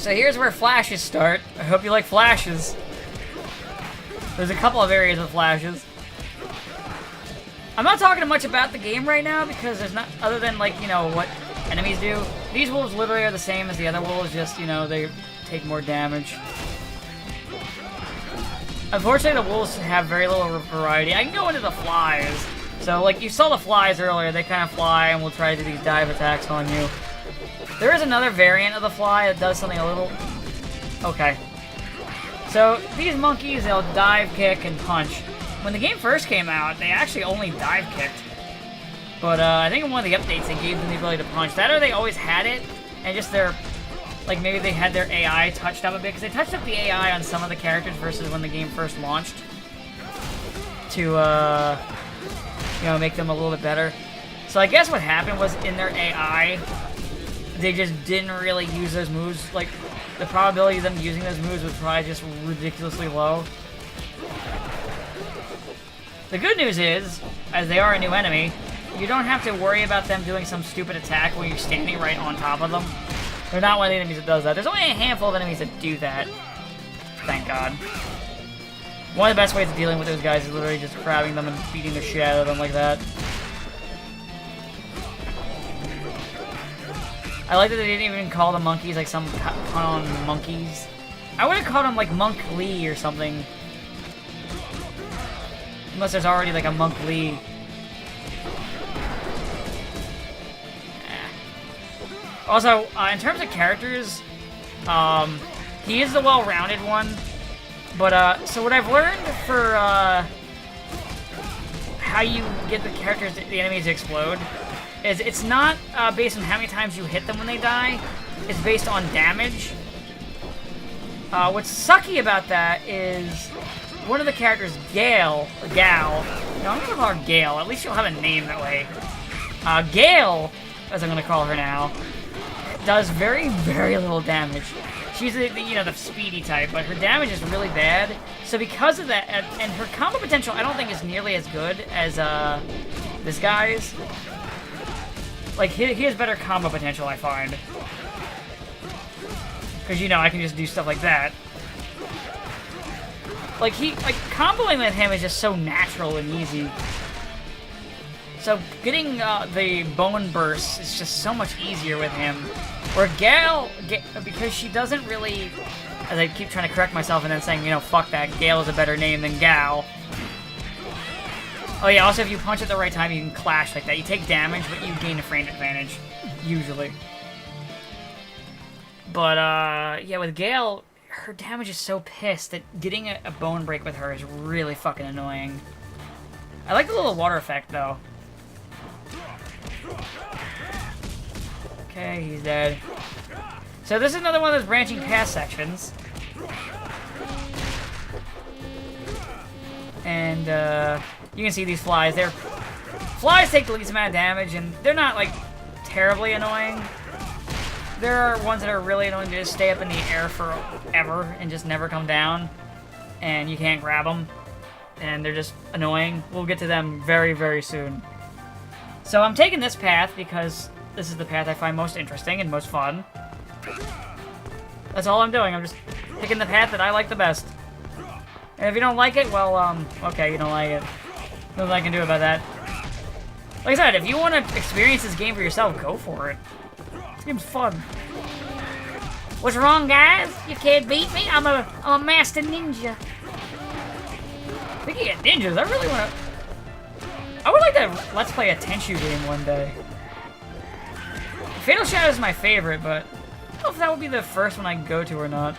So here's where flashes start. I hope you like flashes. There's a couple of areas with flashes. I'm not talking much about the game right now because there's not, other than like, you know, what enemies do. These wolves literally are the same as the other wolves, just, you know, they take more damage. Unfortunately, the wolves have very little variety. I can go into the flies. So, like, you saw the flies earlier. They kind of fly and will try to do these dive attacks on you. There is another variant of the fly that does something a little... Okay. So, these monkeys, they'll dive, kick, and punch. When the game first came out, they actually only dive kicked. But, I think in one of the updates, they gave them the ability to punch. That or they always had it, and just their... Like, maybe they had their AI touched up a bit, because they touched up the AI on some of the characters versus when the game first launched. To, you know, make them a little bit better. So I guess what happened was in their AI, they just didn't really use those moves. Like, the probability of them using those moves was probably just ridiculously low. The good news is, as they are a new enemy, you don't have to worry about them doing some stupid attack when you're standing right on top of them. They're not one of the enemies that does that. There's only a handful of enemies that do that. Thank God. One of the best ways of dealing with those guys is literally just grabbing them and beating the shit out of them like that. I like that they didn't even call the monkeys like some pun on monkeys. I would have called them like Monk Lee or something. Unless there's already like a Monk Lee. Also, in terms of characters, he is the well-rounded one. But, so what I've learned for, how you get the characters, the enemies to explode, is it's not, based on how many times you hit them when they die. It's based on damage. What's sucky about that is one of the characters, Gal, no, I'm gonna call her Gale. At least she'll have a name that way. Gale, as I'm gonna call her now, does very, very little damage. She's the you know, the speedy type, but her damage is really bad. So because of that, and her combo potential, I don't think is nearly as good as this guy's. Like he has better combo potential, I find. Because you know, I can just do stuff like that. Like comboing with him is just so natural and easy. So getting the bone burst is just so much easier with him. Where Gale, because she doesn't really, as I keep trying to correct myself and then saying, you know, fuck that, Gale is a better name than Gal. Oh yeah, also if you punch at the right time, you can clash like that. You take damage, but you gain a frame advantage, usually. But, yeah, with Gale, her damage is so pissed that getting a bone break with her is really fucking annoying. I like the little water effect, though. Okay, he's dead. So this is another one of those branching path sections. And, you can see these flies. Flies take the least amount of damage, and they're not, like, terribly annoying. There are ones that are really annoying to just stay up in the air forever and just never come down. And you can't grab them. And they're just annoying. We'll get to them very, very soon. So I'm taking this path because this is the path I find most interesting and most fun. That's all I'm doing. I'm just picking the path that I like the best. And if you don't like it, well, okay, you don't like it. Nothing I can do about that. Like I said, if you want to experience this game for yourself, go for it. This game's fun. What's wrong, guys? You can't beat me? I'm a master ninja. Speaking of ninjas, I really want to... I would like to let's play a Tenchu game one day. Fatal Shadow is my favorite, but I don't know if that would be the first one I go to or not.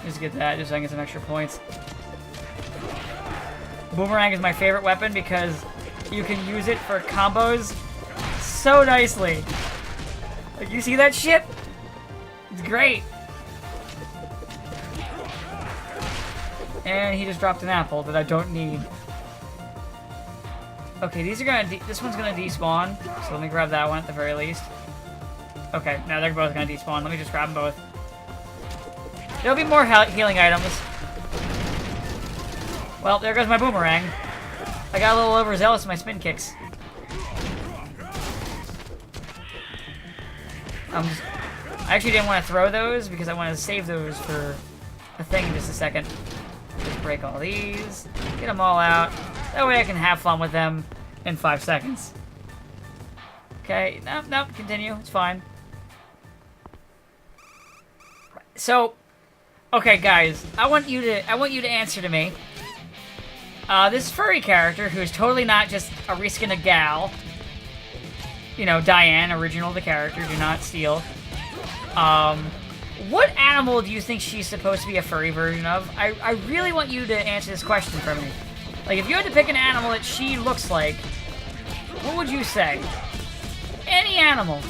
Just get that, just so I can get some extra points. Boomerang is my favorite weapon because you can use it for combos so nicely. Like, you see that shit? It's great. And he just dropped an apple that I don't need. Okay, these are gonna this one's gonna despawn, so let me grab that one at the very least. Okay, now they're both gonna despawn. Let me just grab them both. There'll be more healing items. Well, there goes my boomerang. I got a little overzealous with my spin kicks. I actually didn't want to throw those because I wanted to save those for a thing in just a second. Just break all these. Get them all out. That way I can have fun with them in 5 seconds. Okay, no, continue. It's fine. So, okay, guys, I want you to answer to me. This furry character, who's totally not just a reskinned gal. You know, Diane, original the character, do not steal. What animal do you think she's supposed to be a furry version of? I really want you to answer this question for me. Like, if you had to pick an animal that she looks like, what would you say? Any animal.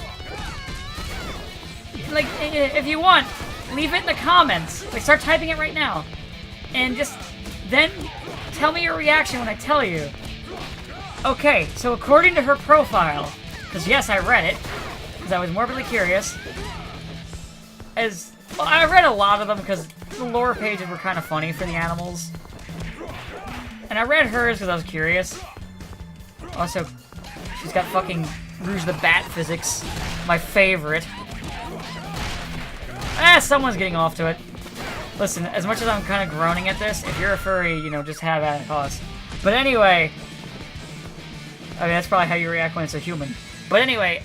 Like, if you want, leave it in the comments. Like, start typing it right now. And just, then, tell me your reaction when I tell you. Okay, so according to her profile, because yes, I read it, because I was morbidly curious, well, I read a lot of them because the lore pages were kind of funny for the animals. And I read hers because I was curious. Also, she's got fucking Rouge the Bat physics. My favorite. Someone's getting off to it. Listen, as much as I'm kind of groaning at this, if you're a furry, you know, just have at it, us. But anyway... I mean, that's probably how you react when it's a human. But anyway,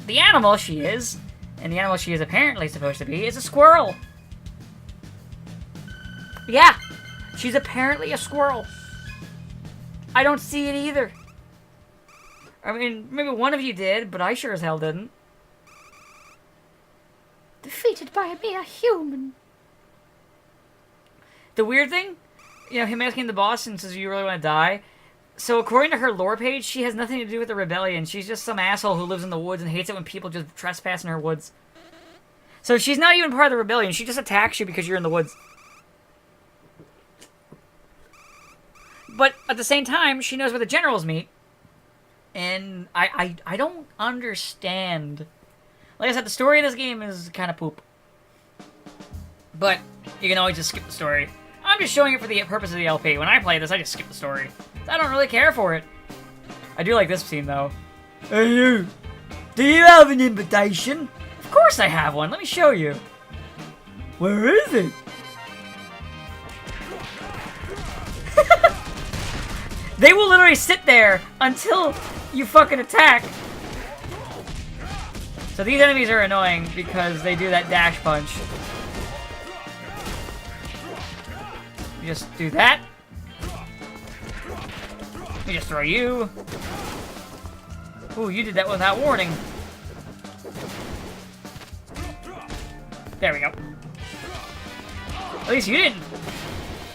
the animal she is, and the animal she is apparently supposed to be, is a squirrel. Yeah! She's apparently a squirrel. I don't see it either. I mean, maybe one of you did, but I sure as hell didn't. Defeated by a mere human. The weird thing, you know, him asking the boss and says, "You really want to die?" So according to her lore page, she has nothing to do with the rebellion. She's just some asshole who lives in the woods and hates it when people just trespass in her woods. So she's not even part of the rebellion. She just attacks you because you're in the woods. But at the same time, she knows where the generals meet. And I don't understand. Like I said, the story of this game is kind of poop. But you can always just skip the story. I'm just showing it for the purpose of the LP. When I play this, I just skip the story. I don't really care for it. I do like this scene, though. Hey, you. Do you have an invitation? Of course I have one. Let me show you. Where is it? They will literally sit there until you fucking attack. So these enemies are annoying because they do that dash punch. You just do that. You just throw you. Ooh, you did that without warning. There we go. At least you didn't.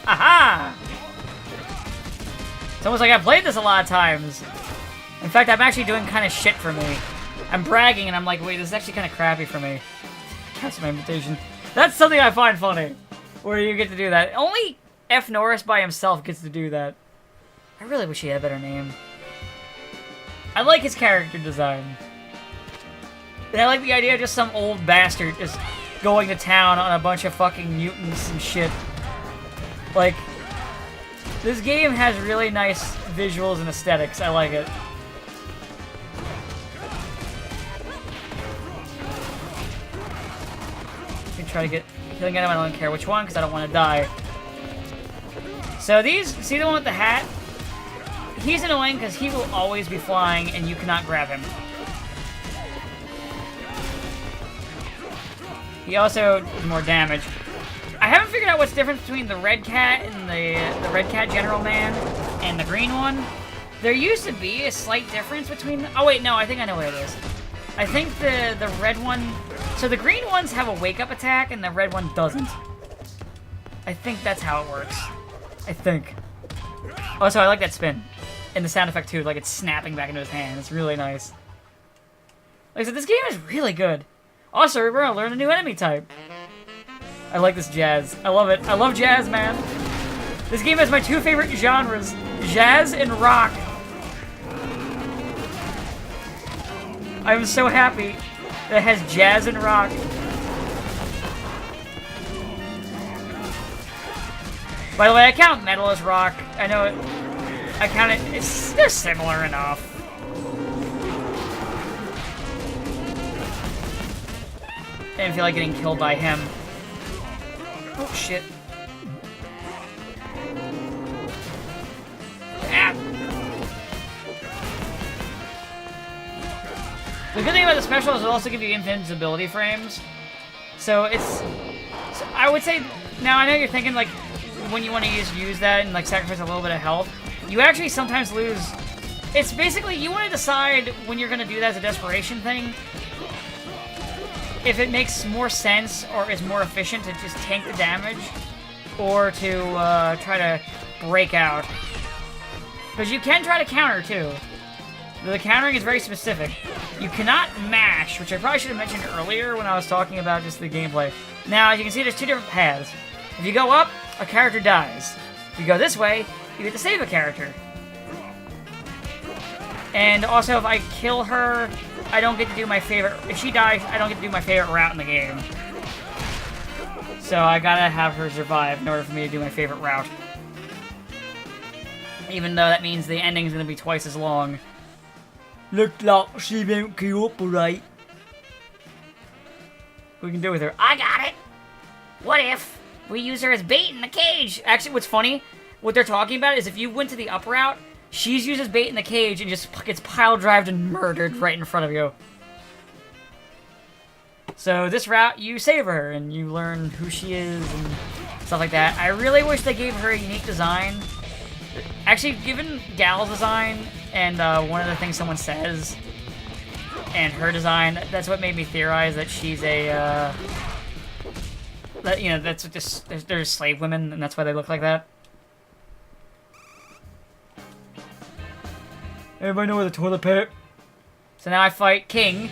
Aha! It's almost like I've played this a lot of times. In fact, I'm actually doing kind of shit for me. I'm bragging and I'm like, wait, this is actually kind of crappy for me. Cancel my invitation. That's something I find funny. Where you get to do that. Only F. Norris by himself gets to do that. I really wish he had a better name. I like his character design. And I like the idea of just some old bastard just going to town on a bunch of fucking mutants and shit. Like, this game has really nice visuals and aesthetics. I like it. You can try to get killing item. I don't care which one because I don't want to die. So these, see the one with the hat? He's annoying because he will always be flying and you cannot grab him. He also does more damage. I haven't figured out what's the difference between the red cat and the red cat general man and the green one. There used to be a slight difference between... Oh wait, no, I think I know what it is. I think the red one... So the green ones have a wake-up attack and the red one doesn't. I think that's how it works. I think. Also, I like that spin. And the sound effect too, like it's snapping back into his hand. It's really nice. Like I said, this game is really good. Also, we're gonna learn a new enemy type. I like this jazz. I love it. I love jazz, man. This game has my two favorite genres, jazz and rock. I'm so happy that it has jazz and rock. By the way, I count metal as rock. I know it. I count it. They're similar enough. didn't feel like getting killed by him. Oh, shit. Ah! The good thing about the special is it'll also give you invincibility frames. So it's... So I would say... Now, I know you're thinking, like, when you want to use that and, like, sacrifice a little bit of health, you actually sometimes lose... It's basically, you want to decide when you're going to do that as a desperation thing, if it makes more sense or is more efficient to just tank the damage, or to try to break out. Because you can try to counter, too. The countering is very specific. You cannot mash, which I probably should have mentioned earlier when I was talking about just the gameplay. Now, as you can see, there's two different paths. If you go up, a character dies. If you go this way, you get to save a character. And also, if I kill her, I don't get to do my favorite... If she dies, I don't get to do my favorite route in the game. So I gotta have her survive in order for me to do my favorite route. Even though that means the ending's gonna be twice as long. Looks like she won't cooperate. What we can do with her? I got it! What if we use her as bait in the cage? Actually, what's funny, what they're talking about is if you went to the up route, she's used as bait in the cage and just gets pile-drived and murdered right in front of you. So this route, you save her and you learn who she is and stuff like that. I really wish they gave her a unique design. Actually, given Gal's design and one of the things someone says, and her design, that's what made me theorize that she's a, that, you know, that's just, they're slave women, and that's why they look like that. Everybody know where the toilet paper? So now I fight King.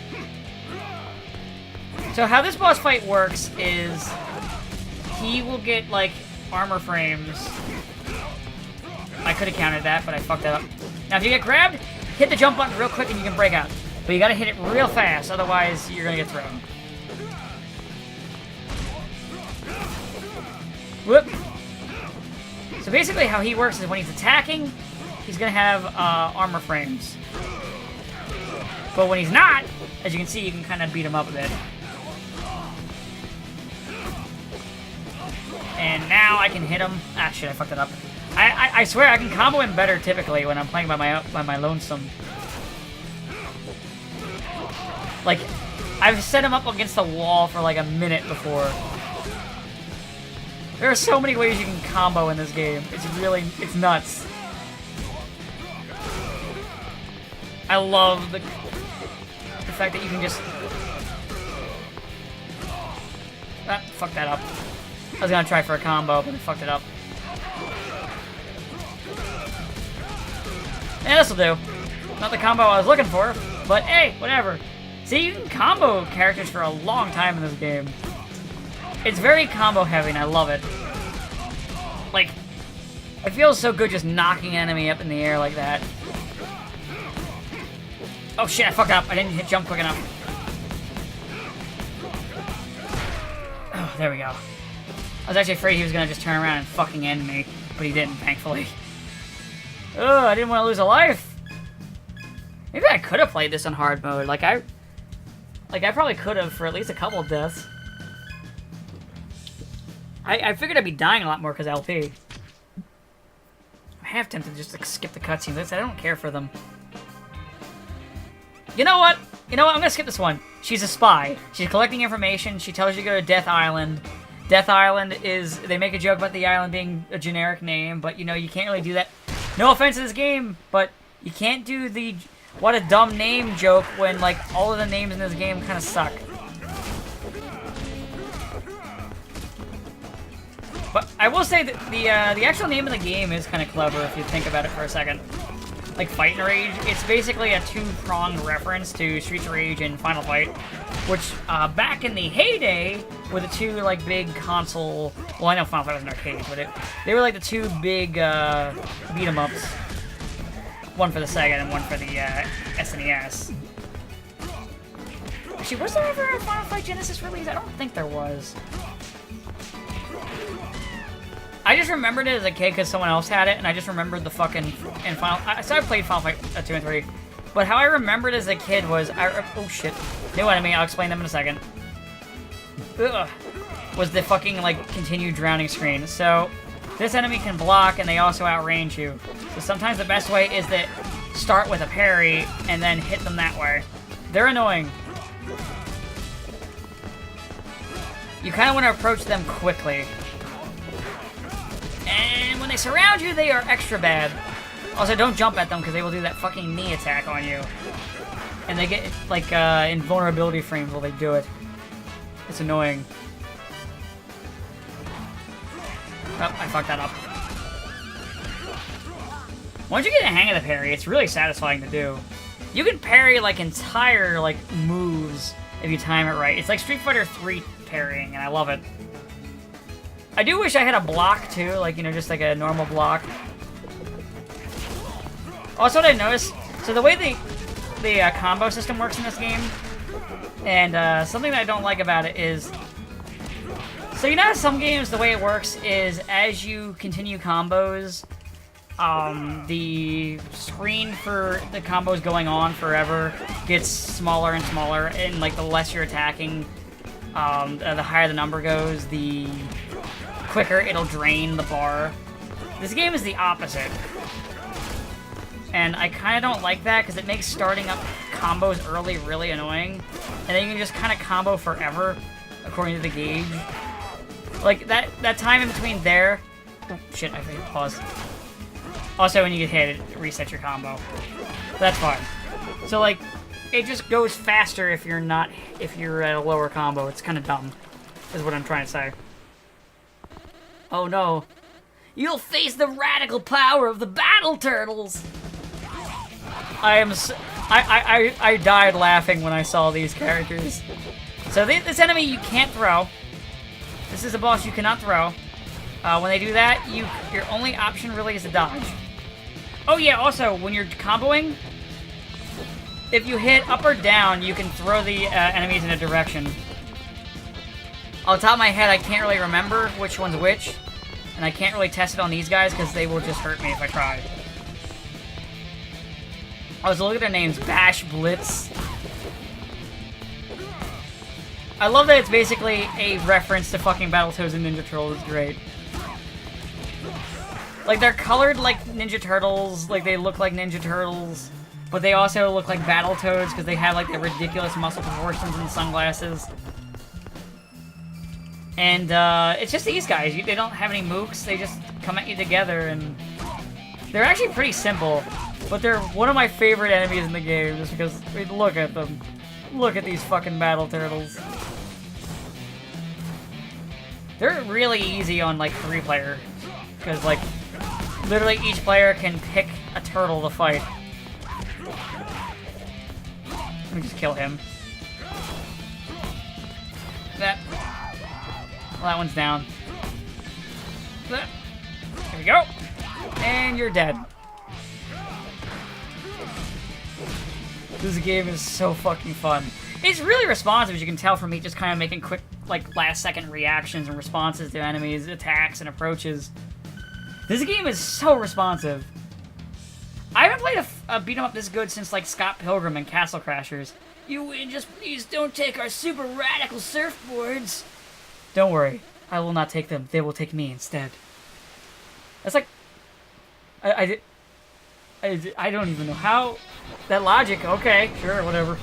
So how this boss fight works is he will get, like, armor frames. I could have countered that, but I fucked that up. Now, if you get grabbed, hit the jump button real quick and you can break out. But you gotta hit it real fast, otherwise you're gonna get thrown. Whoop! So basically how he works is when he's attacking, he's gonna have armor frames. But when he's not, as you can see, you can kind of beat him up a bit. And now I can hit him. Ah, shit, I fucked it up. I swear I can combo him better typically when I'm playing by my lonesome. Like, I've set him up against the wall for like a minute before. There are so many ways you can combo in this game. It's nuts. I love the fact that you can just... Ah, fuck that up. I was gonna try for a combo, but I fucked it up. Yeah, this'll do. Not the combo I was looking for, but hey, whatever. See, you can combo characters for a long time in this game. It's very combo heavy, and I love it. Like, it feels so good just knocking an enemy up in the air like that. Oh shit, I fucked up. I didn't hit jump quick enough. Oh, there we go. I was actually afraid he was gonna just turn around and fucking end me, but he didn't, thankfully. Oh, I didn't want to lose a life. Maybe I could have played this on hard mode. Like I probably could have for at least a couple of deaths. I figured I'd be dying a lot more because LP. I have tempted to just like, skip the cutscenes. I don't care for them. You know what? I'm gonna skip this one. She's a spy. She's collecting information. She tells you to go to Death Island. Death Island is... They make a joke about the island being a generic name, but, you know, you can't really do that. No offense to this game, but you can't do the what a dumb name joke when, like, all of the names in this game kind of suck. But I will say that the actual name of the game is kind of clever if you think about it for a second. Like Fight and Rage, it's basically a two-pronged reference to Streets of Rage and Final Fight, which back in the heyday were the two like big console. Well, I know Final Fight was an arcade, but they were like the two big beat 'em ups. One for the Sega and one for the SNES. Actually, was there ever a Final Fight Genesis release? I don't think there was. I just remembered it as a kid because someone else had it, and I just remembered the fucking... So I played Final Fight 2 and 3. But how I remembered as a kid was... oh, shit. New enemy. I'll explain them in a second. ugh, was the fucking, like, continued drowning screen. So, this enemy can block, and they also outrange you. So sometimes the best way is to start with a parry, and then hit them that way. They're annoying. You kind of want to approach them quickly. And when they surround you, they are extra bad. Also, don't jump at them, because they will do that fucking knee attack on you. And they get, like, invulnerability frames while they do it. It's annoying. Oh, I fucked that up. Once you get a hang of the parry, it's really satisfying to do. You can parry, like, entire, like, moves if you time it right. It's like Street Fighter 3 parrying, and I love it. I do wish I had a block, too. Like, you know, just like a normal block. Also, what I noticed... So the way the combo system works in this game, and something that I don't like about it is... So you know how some games, the way it works is as you continue combos, the screen for the combos going on forever gets smaller and smaller, and like the less you're attacking, the higher the number goes, the quicker it'll drain the bar. This game is the opposite. And I kind of don't like that because it makes starting up combos early really annoying. And then you can just kind of combo forever according to the gauge. Like, that time in between there... Oh, shit, I forgot to pause. Also, when you get hit, it resets your combo. That's fine. So, like, it just goes faster if you're at a lower combo. It's kind of dumb, is what I'm trying to say. Oh, no. You'll face the radical power of the battle turtles! I died laughing when I saw these characters. So this enemy you can't throw. This is a boss you cannot throw. When they do that, your only option really is to dodge. Oh yeah, also, when you're comboing, if you hit up or down, you can throw the enemies in a direction. Off the top of my head, I can't really remember which one's which. And I can't really test it on these guys because they will just hurt me if I try. I was looking at their names, Bash, Blitz. I love that it's basically a reference to fucking Battletoads and Ninja Turtles. It's great. Like, they're colored like Ninja Turtles, like they look like Ninja Turtles, but they also look like Battletoads because they have like the ridiculous muscle proportions and sunglasses. And it's just these guys. They don't have any mooks. They just come at you together, and they're actually pretty simple. But they're one of my favorite enemies in the game, just because, I mean, look at them. Look at these fucking battle turtles. They're really easy on, like, 3-player. Because, like, literally each player can pick a turtle to fight. Let me just kill him. Well, that one's down. Here we go. And you're dead. This game is so fucking fun. It's really responsive, as you can tell from me just kind of making quick, like, last-second reactions and responses to enemies, attacks, and approaches. This game is so responsive. I haven't played a beat-em-up this good since, like, Scott Pilgrim and Castle Crashers. You win, just please don't take our super radical surfboards. Don't worry. I will not take them. They will take me instead. That's like... I don't even know how... That logic, okay, sure, whatever.